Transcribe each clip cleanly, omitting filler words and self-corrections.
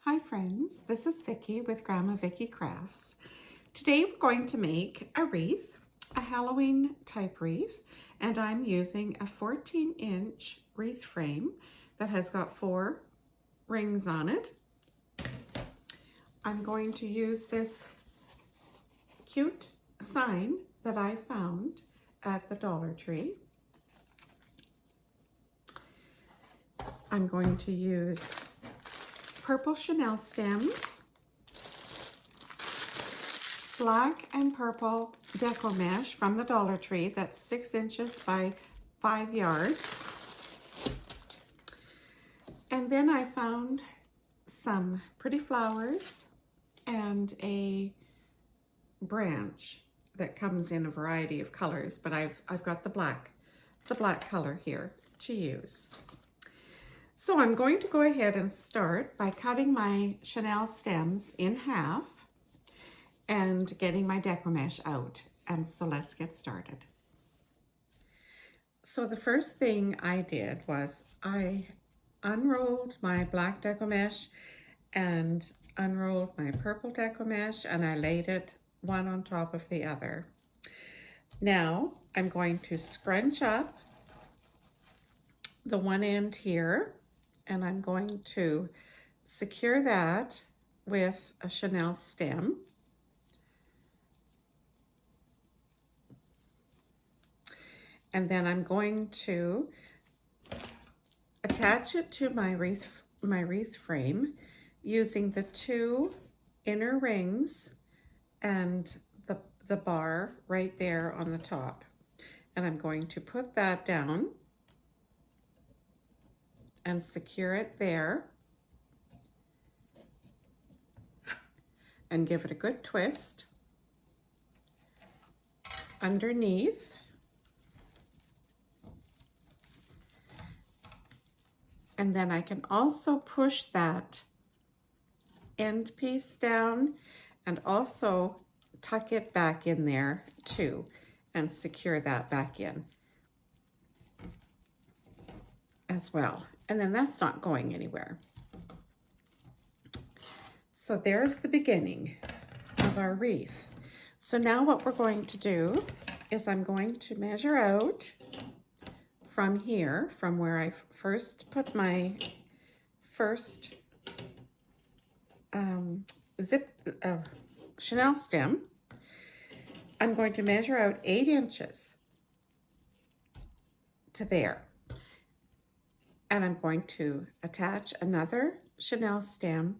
Hi friends, this is Vicki with Grandma Vicki Crafts. Today we're going to make a wreath, a Halloween type wreath, and I'm using a 14-inch wreath frame that has got 4 rings on it. I'm going to use this cute sign that I found at the Dollar Tree. I'm going to use purple chenille stems, black and purple deco mesh from the Dollar Tree. That's 6 inches by 5 yards. And then I found some pretty flowers and a branch that comes in a variety of colors, but I've got the black color here to use. So I'm going to go ahead and start by cutting my chenille stems in half and getting my deco mesh out. And so let's get started. So the first thing I did was I unrolled my black deco mesh and unrolled my purple deco mesh, and I laid it one on top of the other. Now I'm going to scrunch up the one end here, and I'm going to secure that with a chenille stem. And then I'm going to attach it to my wreath frame using the 2 inner rings and the bar right there on the top. And I'm going to put that down and secure it there and give it a good twist underneath. And then I can also push that end piece down and also tuck it back in there too and secure that back in as well. And then that's not going anywhere. So there's the beginning of our wreath. So now what we're going to do is I'm going to measure out from here, from where I first put my first chenille stem. I'm going to measure out 8 inches to there. And I'm going to attach another chenille stem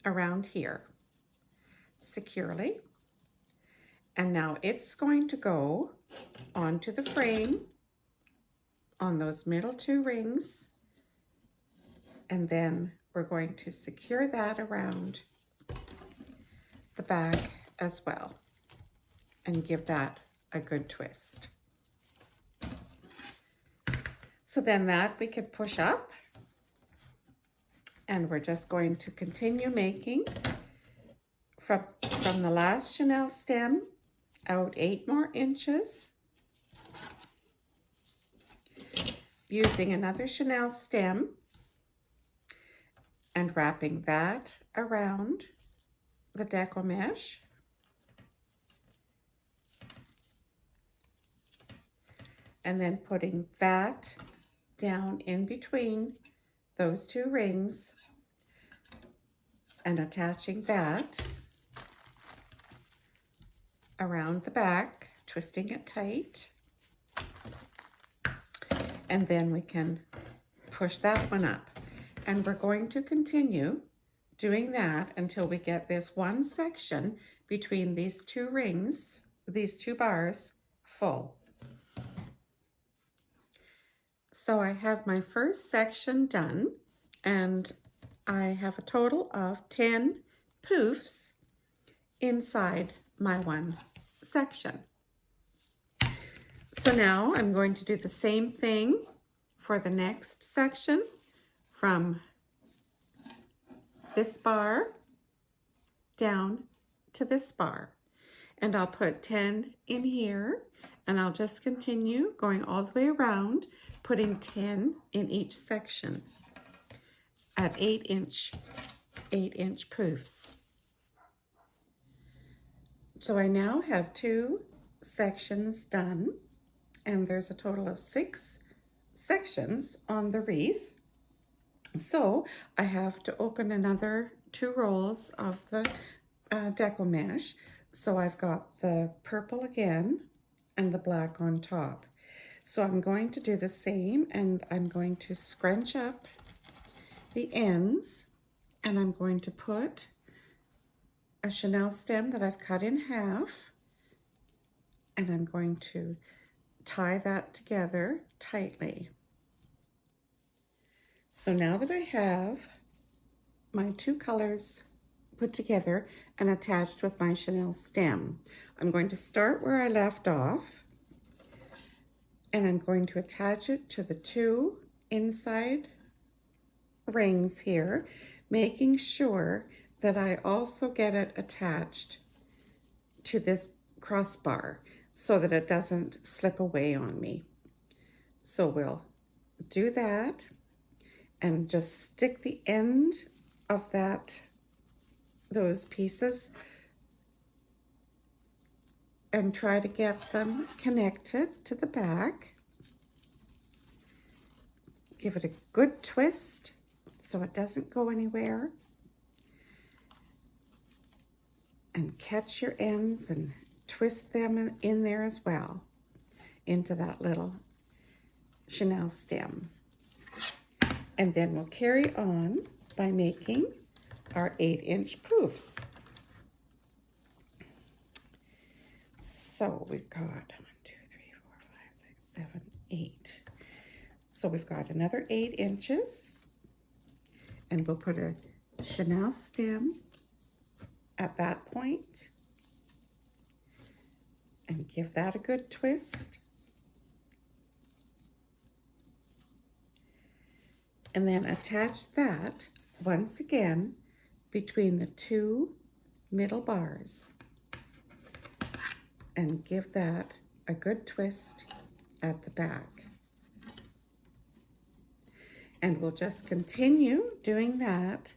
around here securely. And now it's going to go onto the frame on those middle 2 rings. And then we're going to secure that around the back as well and give that a good twist. So then that we could push up, and we're just going to continue making from the last chenille stem out 8 more inches using another chenille stem and wrapping that around the deco mesh. And then putting that down in between those 2 rings and attaching that around the back, twisting it tight. And then we can push that one up. And we're going to continue doing that until we get this one section between these 2 rings, these 2 bars, full. So I have my first section done, and I have a total of 10 poofs inside my one section. So now I'm going to do the same thing for the next section from this bar down to this bar. And I'll put 10 in here, and I'll just continue going all the way around, putting 10 in each section at 8-inch 8-inch poofs. So I now have 2 sections done, and there's a total of 6 sections on the wreath. So I have to open another 2 rolls of the deco mesh. So I've got the purple again and the black on top. So I'm going to do the same, and I'm going to scrunch up the ends, and I'm going to put a chenille stem that I've cut in half, and I'm going to tie that together tightly. So now that I have my 2 colors put together and attached with my chenille stem, I'm going to start where I left off, and I'm going to attach it to the 2 inside rings here, making sure that I also get it attached to this crossbar so that it doesn't slip away on me. So we'll do that and just stick the end of those pieces and try to get them connected to the back. Give it a good twist so it doesn't go anywhere. And catch your ends and twist them in there as well, into that little chenille stem. And then we'll carry on by making our 8-inch poofs. So we've got 1, 2, 3, 4, 5, 6, 7, 8. So we've got another 8 inches, and we'll put a chenille stem at that point and give that a good twist. And then attach that once again between the 2 middle bars and give that a good twist at the back. And we'll just continue doing that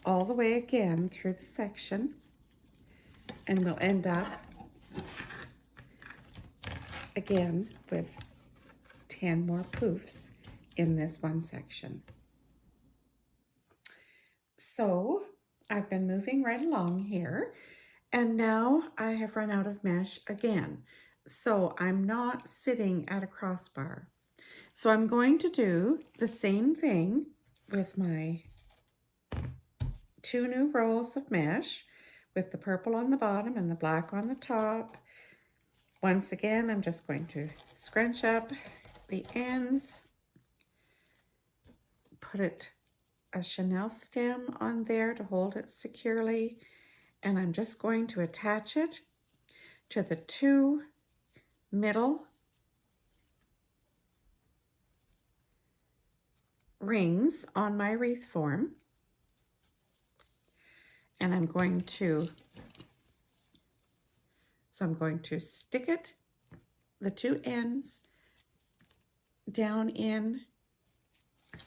all the way again through the section, and we'll end up again with 10 more poofs in this one section. So I've been moving right along here, and now I have run out of mesh again. So I'm not sitting at a crossbar. So I'm going to do the same thing with my 2 new rolls of mesh with the purple on the bottom and the black on the top. Once again, I'm just going to scrunch up the ends, put a chenille stem on there to hold it securely, and I'm just going to attach it to the 2 middle rings on my wreath form. And I'm going to stick it, the 2 ends, down in, let's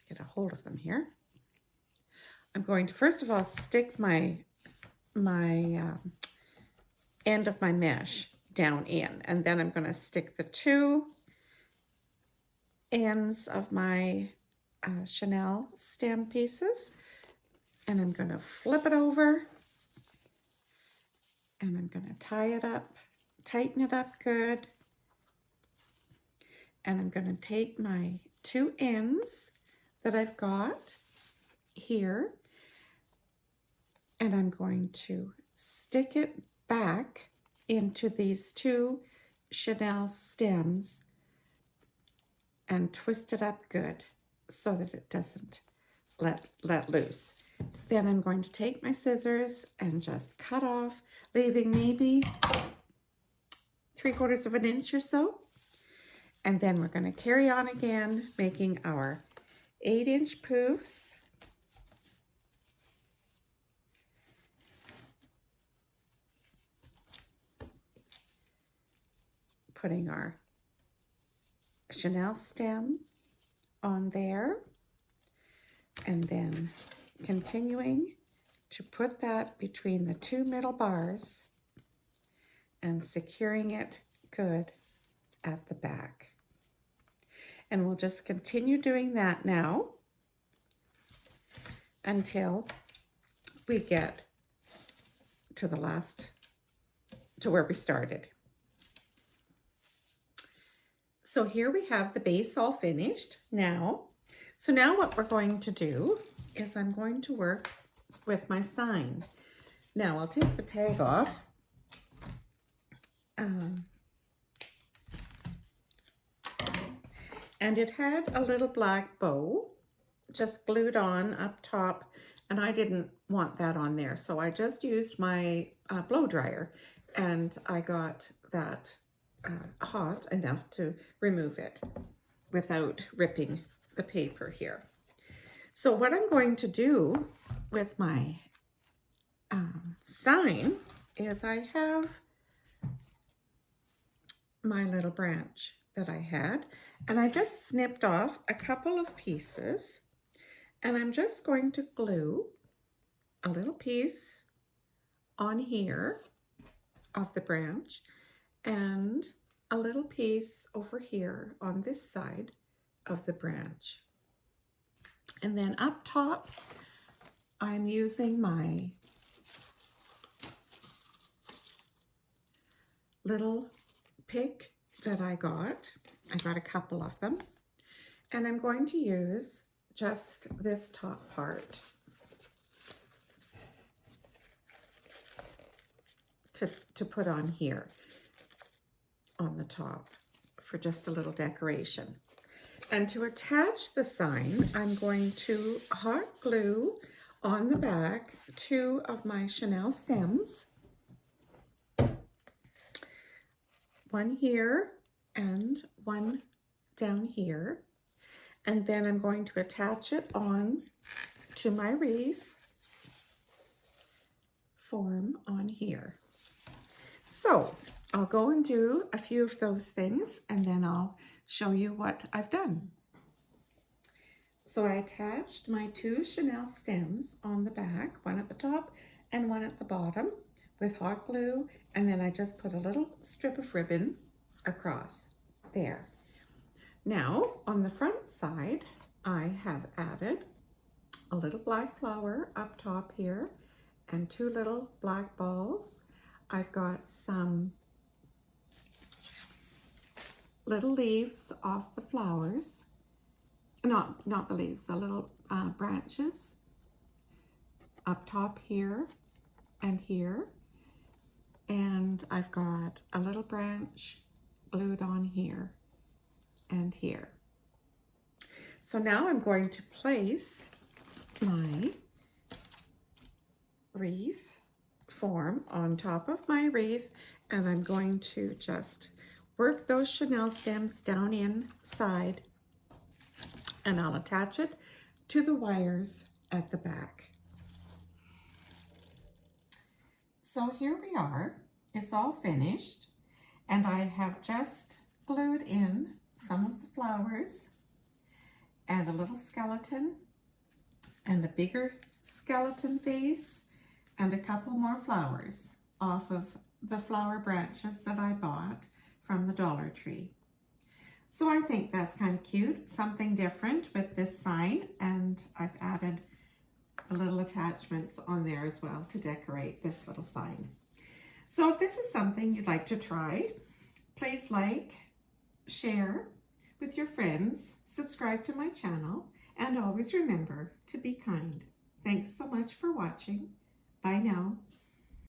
get a hold of them here. I'm going to first of all stick my end of my mesh down in, and then I'm going to stick the 2 ends of my chenille stem pieces, and I'm going to flip it over, and I'm going to tie it up, tighten it up good, and I'm going to take my 2 ends that I've got here, and I'm going to stick it back into these 2 chenille stems and twist it up good so that it doesn't let loose. Then I'm going to take my scissors and just cut off, leaving maybe 3/4 of an inch or so. And then we're going to carry on again, making our 8-inch poofs. Putting our chenille stem on there, and then continuing to put that between the two middle bars and securing it good at the back. And we'll just continue doing that now until we get to the last, to where we started. So here we have the base all finished now. So now what we're going to do is I'm going to work with my sign. Now I'll take the tag off. And it had a little black bow just glued on up top, and I didn't want that on there, so I just used my blow dryer, and I got that hot enough to remove it without ripping the paper here. So what I'm going to do with my sign is I have my little branch that I had, and I just snipped off a couple of pieces, and I'm just going to glue a little piece on here of the branch and a little piece over here on this side of the branch. And then up top, I'm using my little pick that I got a couple of them, and I'm going to use just this top part to put on here on the top for just a little decoration. And to attach the sign, I'm going to hot glue on the back 2 of my chenille stems, one here and one down here, and then I'm going to attach it on to my wreath form on here. So I'll go and do a few of those things, and then I'll show you what I've done. So I attached my 2 chenille stems on the back, one at the top and one at the bottom, with hot glue, and then I just put a little strip of ribbon across there. Now on the front side, I have added a little black flower up top here and 2 little black balls. I've got some little leaves off the flowers, not the leaves, the little branches up top here and here. And I've got a little branch glued on here and here. So now I'm going to place my wreath form on top of my wreath, and I'm going to just work those chenille stems down inside, and I'll attach it to the wires at the back. So here we are, it's all finished, and I have just glued in some of the flowers and a little skeleton and a bigger skeleton face and a couple more flowers off of the flower branches that I bought from the Dollar Tree. So I think that's kind of cute, something different with this sign, and I've added the little attachments on there as well to decorate this little sign. So if this is something you'd like to try, please like, share with your friends, subscribe to my channel, and always remember to be kind. Thanks so much for watching. Bye now.